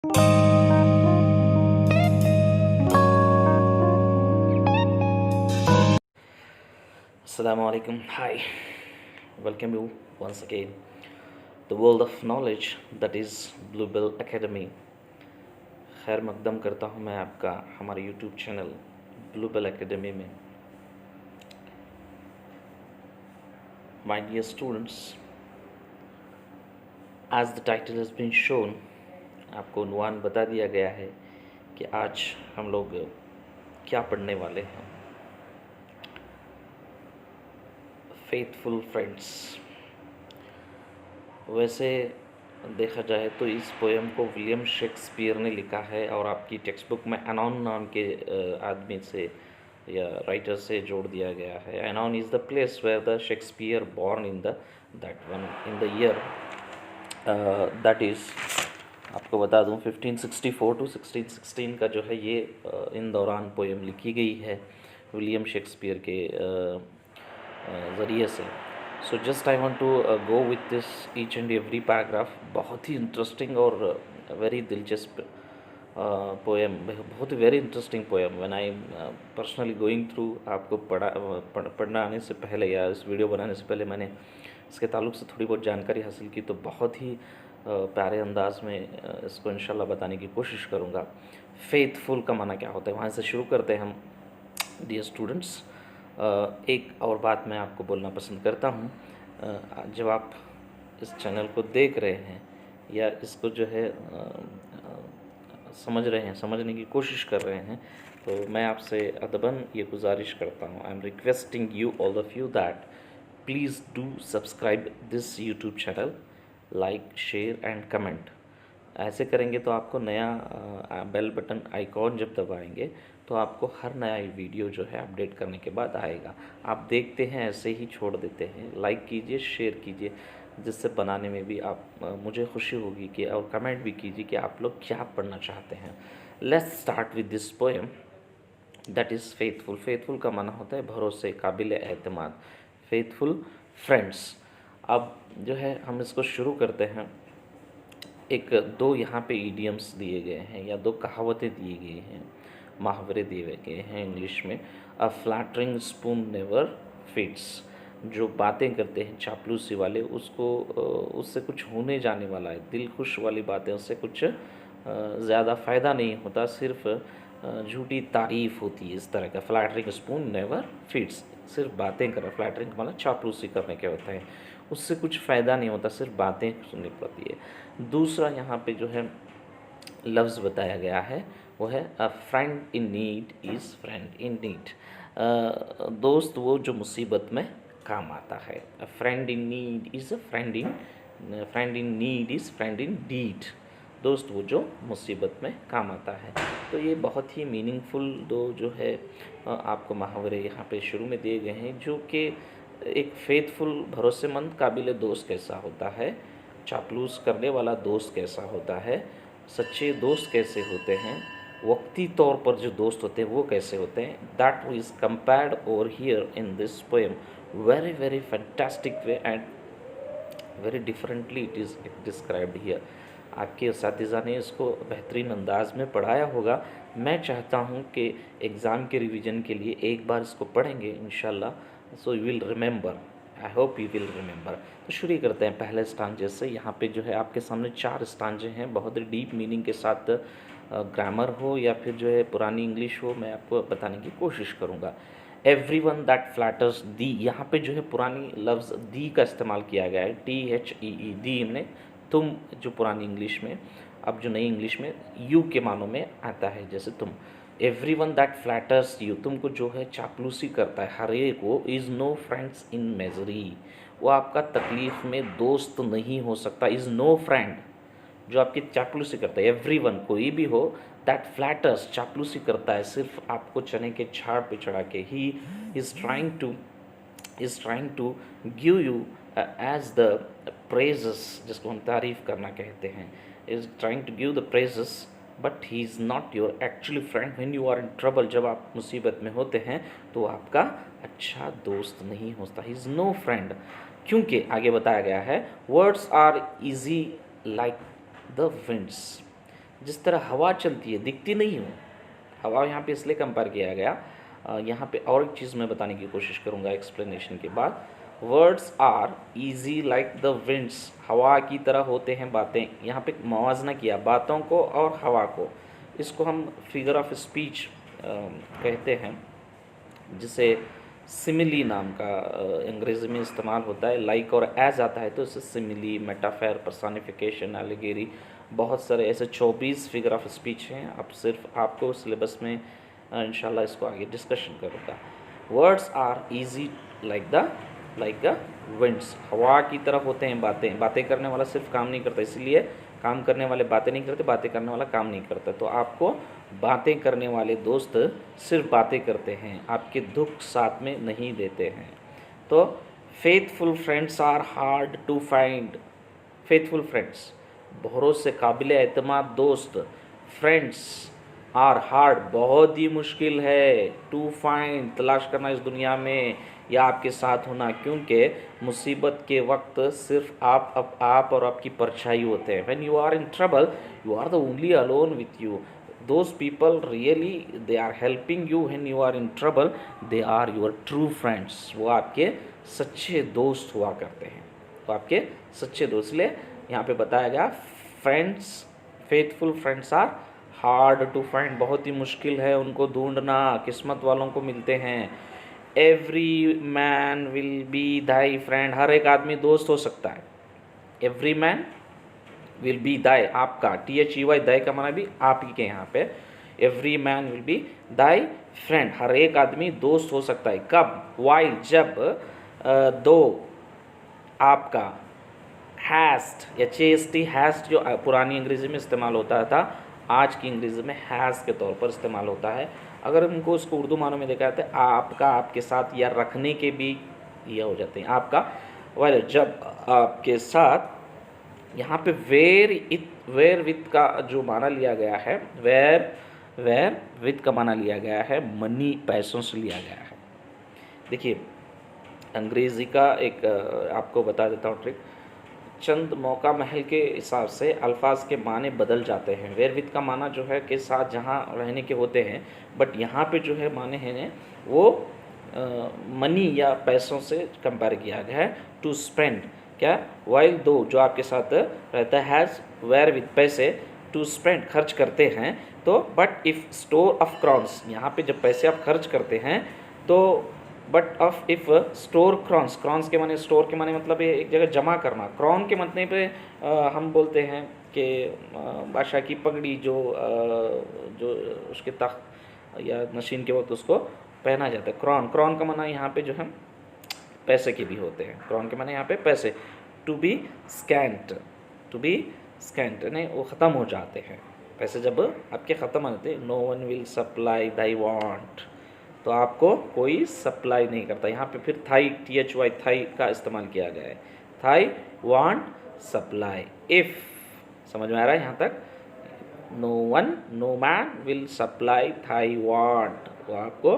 Assalamu alaikum. Hi. Welcome you once again. The world of knowledge that is Bluebell Academy. खैर मकदम करता हूँ मैं आपका हमारे YouTube चैनल Bluebell Academy में. My dear students, as the title has been shown, आपको उन्वान बता दिया गया है कि आज हम लोग क्या पढ़ने वाले हैं. Faithful friends. वैसे देखा जाए तो इस पोएम को विलियम शेक्सपियर ने लिखा है और आपकी टेक्स्ट बुक में एनॉन नाम के आदमी से या राइटर से जोड़ दिया गया है. Avon is the place where the Shakespeare born in the that one in the year that is, आपको बता दूं 1564 टू 1616 का जो है ये इन दौरान पोएम लिखी गई है विलियम शेक्सपियर के ज़रिए से. So just I want to go with this each and every paragraph. बहुत ही इंटरेस्टिंग और वेरी दिलचस्प पोएम, बहुत ही very interesting poem. When I personally going through, आपको पढ़ना आने से पहले या इस वीडियो बनाने से पहले मैंने इसके ताल्लुक़ से थोड़ी बहुत जानकारी हासिल की, तो बहुत ही प्यारे अंदाज में इसको इंशाल्लाह बताने की कोशिश करूँगा. फेथफुल का माना क्या होता है, वहाँ से शुरू करते हैं हम. डियर स्टूडेंट्स, एक और बात मैं आपको बोलना पसंद करता हूँ. जब आप इस चैनल को देख रहे हैं या इसको जो है समझ रहे हैं, समझने की कोशिश कर रहे हैं, तो मैं आपसे अदबन ये गुजारिश करता हूँ. I am requesting you all of you that please do subscribe this YouTube channel, like, share and comment. ऐसे करेंगे तो आपको नया बेल बटन आइकॉन जब दबाएंगे तो आपको हर नया वीडियो जो है अपडेट करने के बाद आएगा. आप देखते हैं ऐसे ही छोड़ देते हैं. लाइक कीजिए, शेयर कीजिए, जिससे बनाने में भी आप मुझे खुशी होगी कि, और कमेंट भी कीजिए कि आप लोग क्या पढ़ना चाहते हैं. Let's start with this poem that is faithful. Faithful का माना होता है भरोसे, काबिल एतमाद. Faithful friends. अब जो है हम इसको शुरू करते हैं. एक दो यहाँ पे ईडियम्स दिए गए हैं या दो कहावतें दिए गए हैं, मुहावरे दिए गए हैं इंग्लिश में. अ फ्लैटरिंग स्पून नेवर फिट्स. जो बातें करते हैं चापलूसी वाले, उसको उससे कुछ होने जाने वाला है, दिल खुश वाली बातें, उससे कुछ ज़्यादा फ़ायदा नहीं होता, सिर्फ झूठी तारीफ़ होती है. इस तरह का फ्लैटरिंग स्पून नेवर फिट्स. सिर्फ बातें कर, फ्लैटरिंग मतलब चापलूसी करने के होता है, उससे कुछ फ़ायदा नहीं होता, सिर्फ बातें सुननी पड़ती है. दूसरा यहाँ पे जो है लफ्ज़ बताया गया है वो है a friend in need is friend in need. दोस्त वो जो मुसीबत में काम आता है. A friend in need is a friend in need is friend in deed. दोस्त वो जो मुसीबत में काम आता है. तो ये बहुत ही मीनिंगफुल दो जो है आपको मुहावरे यहाँ पे शुरू में दिए गए हैं, जो कि एक फेथफुल भरोसेमंद काबिल दोस्त कैसा होता है, चापलूस करने वाला दोस्त कैसा होता है, सच्चे दोस्त कैसे होते हैं, वक्ती तौर पर जो दोस्त होते हैं वो कैसे होते हैं. That is compared over here in this poem very very fantastic way and very differently it is described here. आपके इस्तिज़ा ने इसको बेहतरीन अंदाज में पढ़ाया होगा. मैं चाहता हूँ कि एग्ज़ाम के रिवीजन के लिए एक बार इसको पढ़ेंगे इंशाल्लाह, so you will remember. I hope you will remember. तो शुरू करते हैं पहले स्टांजे से. यहाँ पे जो है आपके सामने 4 स्टांजे हैं, बहुत ही डीप मीनिंग के साथ. ग्रामर हो या फिर जो है पुरानी इंग्लिश हो, मैं आपको बताने की कोशिश करूँगा. एवरीवन दैट फ्लैटर्स दी. यहाँ पे जो है पुरानी लफ्ज़ दी का इस्तेमाल किया गया है, THEE. दी ने तुम, जो पुरानी इंग्लिश में. अब जो नई इंग्लिश में यू के मानों में आता है, जैसे तुम. एवरीवन दैट फ्लैटर्स यू, तुमको जो है चापलूसी करता है, हर एक वो. इज़ नो फ्रेंड्स इन मेजरी, वो आपका तकलीफ़ में दोस्त नहीं हो सकता. इज़ नो फ्रेंड, जो आपकी चापलूसी करता है. एवरीवन, कोई भी हो, दैट फ्लैटर्स, चापलूसी करता है, सिर्फ आपको चने के झाड़ पे चढ़ा के. He is trying to give you as the praises, जिसको हम तारीफ़ करना कहते हैं. Is trying to give the praises but he is not your actually friend when you are in trouble. जब आप मुसीबत में होते हैं तो वो आपका अच्छा दोस्त नहीं होता. He is no friend. क्योंकि आगे बताया गया है words are easy like the winds. जिस तरह हवा चलती है, दिखती नहीं हूँ। हवा यहाँ पे इसलिए कंपेयर किया गया। यहाँ पे और एक चीज़ मैं बताने की कोशिश करूँगा एक्सप्लेनेशन के बाद। Words are easy like the winds, हवा की तरह होते हैं बातें। यहाँ पे मवाजना किया बातों को और हवा को। इसको हम फिगर ऑफ स्पीच कहते हैं, जिसे सिमिली नाम का अंग्रेज़ी में इस्तेमाल होता है। लाइक और एज आता है तो इससे सिमिली, मेटाफर, पर्सोनिफिकेशन, एलिगेरी, बहुत सारे ऐसे 24 फिगर ऑफ स्पीच हैं। अब सिर्फ आपको सिलेबस में इंशाल्लाह इसको आगे डिस्कशन करूँगा। Words are easy like the winds, हवा की तरह होते हैं बातें। बातें करने वाला सिर्फ काम नहीं करता, इसलिए काम करने वाले बातें नहीं करते, बातें करने वाला काम नहीं करता। तो आपको बातें करने वाले दोस्त सिर्फ बातें करते हैं, आपके दुख साथ में नहीं देते हैं। तो faithful friends are hard to find, faithful friends, भरोसे काबिल एतमाद दोस्त, फ्रेंड्स आर हार्ड, बहुत ही मुश्किल है, टू फाइंड, तलाश करना इस दुनिया में, या आपके साथ होना, क्योंकि मुसीबत के वक्त सिर्फ आप और आपकी परछाई होते हैं। When you are in trouble you are the only alone with you. Those people really they are helping you when you are in trouble, they are your true friends, वो आपके सच्चे दोस्त हुआ करते हैं। तो आपके सच्चे दोस्त, इसलिए यहाँ पे बताया गया friends, faithful friends are hard to find, बहुत ही मुश्किल है उनको ढूंढना, किस्मत वालों को मिलते हैं। Every man will be thy friend, हर एक आदमी दोस्त हो सकता है। Every man will be thy, आपका, THEY, दाई का माना भी आप ही के यहाँ पे। Every man will be thy friend, हर एक आदमी दोस्त हो सकता है। कब? वाइल, जब, दो, आपका, हैस्ट या चेस्टी, हैस्ट जो पुरानी अंग्रेज़ी में इस्तेमाल होता था, आज की अंग्रेज़ी में हैज़ के तौर पर इस्तेमाल होता है। अगर उनको उसको उर्दू मानों में देखा जाता है आपका, आपके साथ, या रखने के भी ये हो जाते हैं। आपका, वाइल, जब आपके साथ। यहाँ पे वेयर विथ का जो माना लिया गया है, वेयर विथ का माना लिया गया है मनी, पैसों से लिया गया है। देखिए अंग्रेज़ी का एक आपको बता देता हूँ ट्रिक। चंद मौका महल के हिसाब से अल्फाज के माने बदल जाते हैं। वेयर विथ का माना जो है के साथ जहाँ रहने के होते हैं, बट यहाँ पे जो है माने हैं वो मनी या पैसों से कंपेयर किया गया है। टू स्पेंड, क्या? वाइल दो, जो आपके साथ रहता है, हैज़, वेयर विथ, पैसे, टू स्पेंड, खर्च करते हैं। तो but if store of crowns, यहाँ पे जब पैसे आप खर्च करते हैं तो but of if store crowns, crowns के माने, स्टोर के माने मतलब ये एक जगह जमा करना, क्रॉन के मतलब पे हम बोलते हैं कि बादशाह की पगड़ी जो उसके तख्त या नशीन के वक्त उसको पहना जाता है। क्रॉन का माना यहाँ पे जो है पैसे के भी होते हैं। क्रॉन के माने यहाँ पे पैसे। टू बी स्कैंट नहीं, वो ख़त्म हो जाते हैं पैसे जब आपके ख़त्म हो जाते हैं। No one will supply thy want, तो आपको कोई सप्लाई नहीं करता। यहाँ पे फिर थाई, THY, थाई का इस्तेमाल किया गया है। थाई वांट सप्लाई, इफ़, समझ में आ रहा है यहाँ तक? No man will supply thy want, वो आपको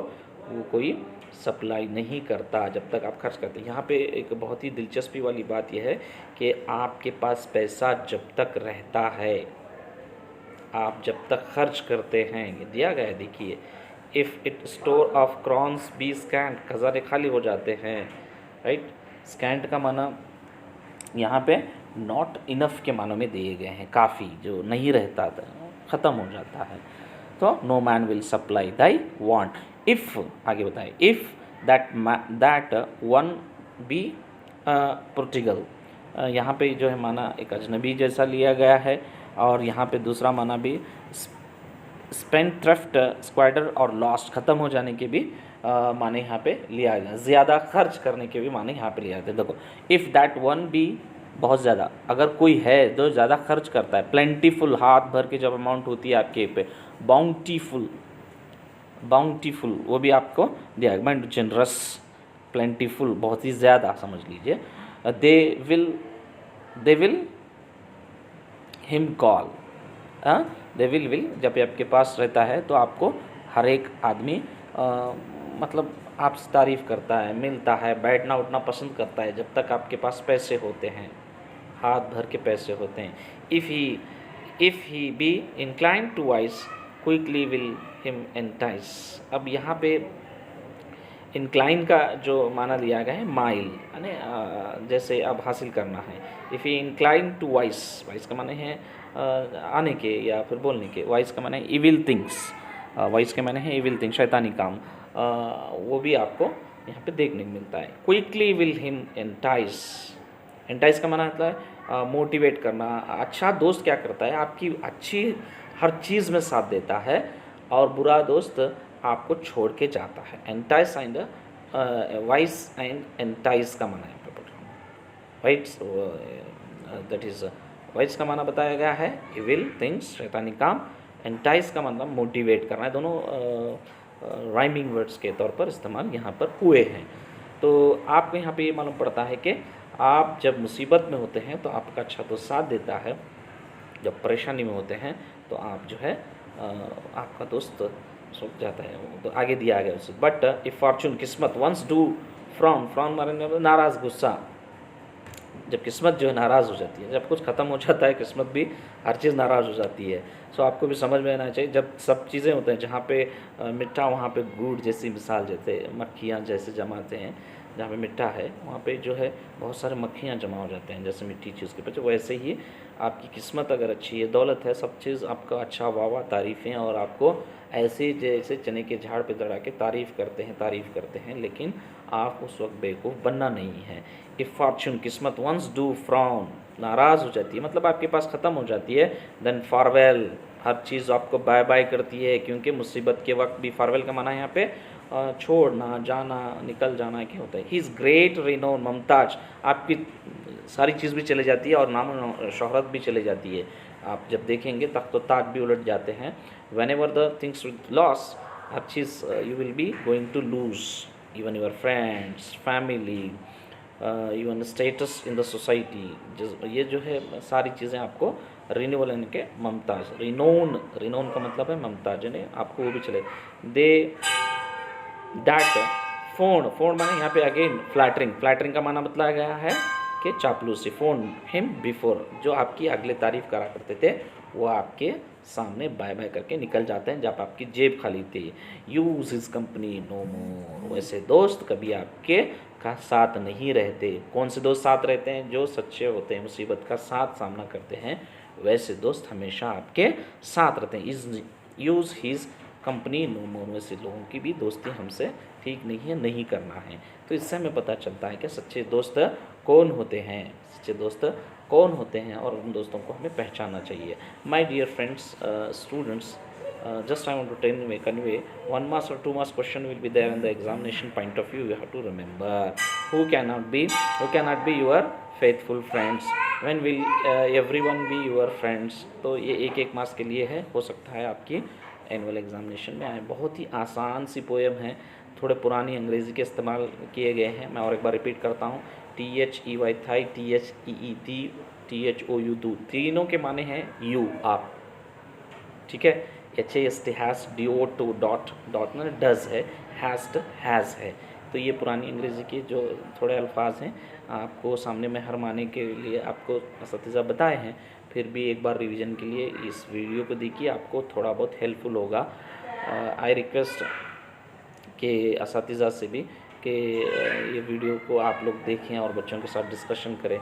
वो कोई सप्लाई नहीं करता जब तक आप खर्च करते हैं। यहाँ पे एक बहुत ही दिलचस्पी वाली बात यह है कि आपके पास पैसा जब तक रहता है, आप जब तक खर्च करते हैं, ये दिया गया है, देखिए। If it store of crowns be scant, खजाने खाली हो जाते हैं, राइट। स्कैंट का माना यहाँ पे नॉट इनफ के मानों में दिए गए हैं, काफ़ी, जो नहीं रहता था, ख़त्म हो जाता है। तो no man will supply thy want, if, आगे बताए, if that one be prodigal, यहाँ पे जो है माना एक अजनबी जैसा लिया गया है, और यहाँ पे दूसरा माना भी स्पेंड थ्रिफ्ट, स्क्वाडर और लॉस्ट, ख़त्म हो जाने के भी माने यहाँ पे लिया गया। ज़्यादा खर्च करने के भी माने यहाँ पे लिया जाते हैं। देखो, इफ़ दैट वन बी, बहुत ज़्यादा, अगर कोई है जो ज़्यादा खर्च करता है, प्लेंटीफुल, हाथ भर के जब अमाउंट होती है आपके पे, बाउंटीफुल वो भी आपको दिया गया, जनरस, प्लेंटीफुल, बहुत ही ज़्यादा समझ लीजिए। They will him call, they will जब आपके पास रहता है तो आपको हर एक आदमी मतलब आपसे तारीफ़ करता है, मिलता है, बैठना उठना पसंद करता है जब तक आपके पास पैसे होते हैं, हाथ भर के पैसे होते हैं। If he be incline to vice quickly will him entice. अब यहाँ पे इंक्लाइन का जो माना लिया गया है माइल, यानी जैसे अब हासिल करना है। If he incline to vice, vice का माने है आने के या फिर बोलने के, वाइस का माने इविल थिंग्स, वाइस के माने है इविल थिंग, शैतानी काम, वो भी आपको यहाँ पे देखने को मिलता है। Quickly will him entice, entice का माना होता है मोटिवेट करना। अच्छा दोस्त क्या करता है, आपकी अच्छी हर चीज़ में साथ देता है, और बुरा दोस्त आपको छोड़ के जाता है। Entice and vice and entice का माना यहाँ पे पढ़ रहा हूँ। वाइट्स दैट इज वाइस का माना बताया गया है इविल थिंग्स, शैतानी काम। एंटाइस का मतलब मोटिवेट करना है। दोनों राइमिंग वर्ड्स के तौर पर इस्तेमाल यहाँ पर हुए हैं। तो आपको यहाँ पे ये मालूम पड़ता है कि आप जब मुसीबत में होते हैं तो आपका अच्छा दोस्त साथ देता है, जब परेशानी में होते हैं तो आप जो है आपका दोस्त सूख जाता है, वो तो आगे दिया गया उसे। बट इफ़ फॉर्चून, किस्मत, वंस डू फ्रॉम, फ्रॉम मारे नाराज़, गुस्सा, जब किस्मत जो है नाराज़ हो जाती है, जब कुछ ख़त्म हो जाता है किस्मत भी, हर चीज़ नाराज़ हो जाती है। सो आपको भी समझ में आना चाहिए, जब सब चीज़ें होते हैं, जहाँ पे मीठा वहाँ पे गुड़ जैसी मिसाल, जैसे मक्खियाँ जैसे जमाते हैं, जहाँ पे मीठा है वहाँ पे जो है बहुत सारे मक्खियाँ जमा हो जाते हैं, जैसे मीठी चीज़ के पीछे। वैसे ही आपकी किस्मत अगर अच्छी है, दौलत है, सब चीज़ आपका अच्छा, वाह तारीफ़ें, और आपको ऐसे जैसे चने के झाड़ पे चढ़ा के तारीफ़ करते हैं, लेकिन आप उस वक्त बेवकूफ़ बनना नहीं है। इफ़ फॉर्चून, किस्मत, वंस डू फ्रॉम, नाराज़ हो जाती है, मतलब आपके पास ख़त्म हो जाती है। देन फारवेल, हर चीज़ आपको बाय बाय करती है, क्योंकि मुसीबत के वक्त भी फारवेल का माना है यहाँ पे छोड़ना, जाना, निकल जाना क्या होता है। He is great renowned, Mumtaz, आपकी सारी चीज़ भी चले जाती है और नाम शोहरत भी चले जाती है। आप जब देखेंगे तख्त व ताज भी उलट जाते हैं। Whenever the things with loss, हर चीज़ you will be going to lose, even your friends, family, even status in the society. ये जो है सारी चीज़ें आपको रिन्यूअल यानी के ममताज, रिनोन, रिनोन का मतलब है ममताज, यानी आपको वो भी चले। दे डैट फोन, फोन माने यहाँ पे अगेन फ्लैटरिंग, फ्लैटरिंग का माना बताया गया है कि चापलूसी। फोन हिम बिफोर, जो आपकी अगले तारीफ करा करते थे वो आपके सामने बाय बाय करके निकल जाते हैं जब आपकी जेब खाली थी। Use his company no more, वैसे दोस्त कभी आपके का साथ नहीं रहते। कौन से दोस्त साथ रहते हैं? जो सच्चे होते हैं, मुसीबत का साथ सामना करते हैं, वैसे दोस्त हमेशा आपके साथ रहते हैं। Is use his company no more, वैसे लोगों की भी दोस्ती हमसे ठीक नहीं है, नहीं करना है। तो इससे हमें पता चलता है कि सच्चे दोस्त कौन होते हैं, सच्चे दोस्त कौन होते हैं, और उन दोस्तों को हमें पहचानना चाहिए। My dear friends, students, just I want to convey 1 marks or 2 marks question will be there in the examination point of view. You have to remember who cannot be your faithful friends, when will everyone be your friends। तो ये एक एक marks के लिए है, हो सकता है आपकी एनुअल एग्जामिनेशन में आए। बहुत ही आसान सी पोएम है, थोड़े पुरानी अंग्रेज़ी के इस्तेमाल किए गए हैं। मैं और एक बार रिपीट करता हूँ, THEY थाई, THEET, THOU दू, तीनों के माने हैं यू, आप, ठीक है। HAST has, DO2 dot, dot में डज है, हैस्ट हैज़ है। तो ये पुरानी अंग्रेज़ी के जो थोड़े अल्फाज हैं, आपको सामने में हर माने के लिए आपको असतिज़ा बताए हैं। फिर भी एक बार रिवीजन के लिए इस वीडियो को देखिए, आपको थोड़ा बहुत हेल्पफुल होगा। आई रिक्वेस्ट के असतिज़ा से भी कि ये वीडियो को आप लोग देखें और बच्चों के साथ डिस्कशन करें।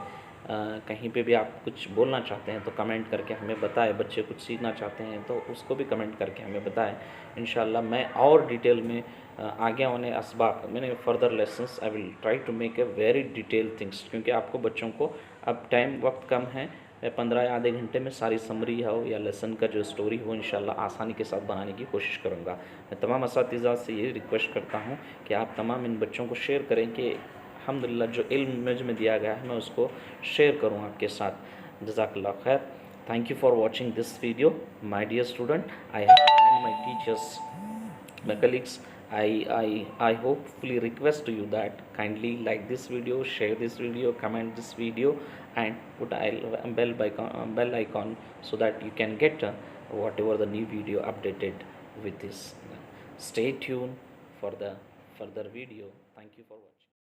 कहीं पे भी आप कुछ बोलना चाहते हैं तो कमेंट करके हमें बताएं। बच्चे कुछ सीखना चाहते हैं तो उसको भी कमेंट करके हमें बताएं। इंशाल्लाह मैं और डिटेल में आगे आने असबाक मैंने further lessons I will try to make a very detail things, क्योंकि आपको बच्चों को अब टाइम वक्त कम है। 15 या आधे घंटे में सारी समरी हो या लेसन का जो स्टोरी हो इंशाल्लाह आसानी के साथ बनाने की कोशिश करूँगा। मैं तमाम असातिज़ा से ये रिक्वेस्ट करता हूँ कि आप तमाम इन बच्चों को शेयर करें कि अल्हम्दुलिल्लाह जो इल्म मुझ में दिया गया है मैं उसको शेयर करूँ आपके साथ। जज़ाकल्लाह खैर। Thank you for watching this video my dear student, I and my teachers, my colleagues, I hopefully request to you that kindly like this video, share this video, comment this video, and put a bell icon so that you can get whatever the new video updated with this. Stay tuned for the further video. Thank you for watching.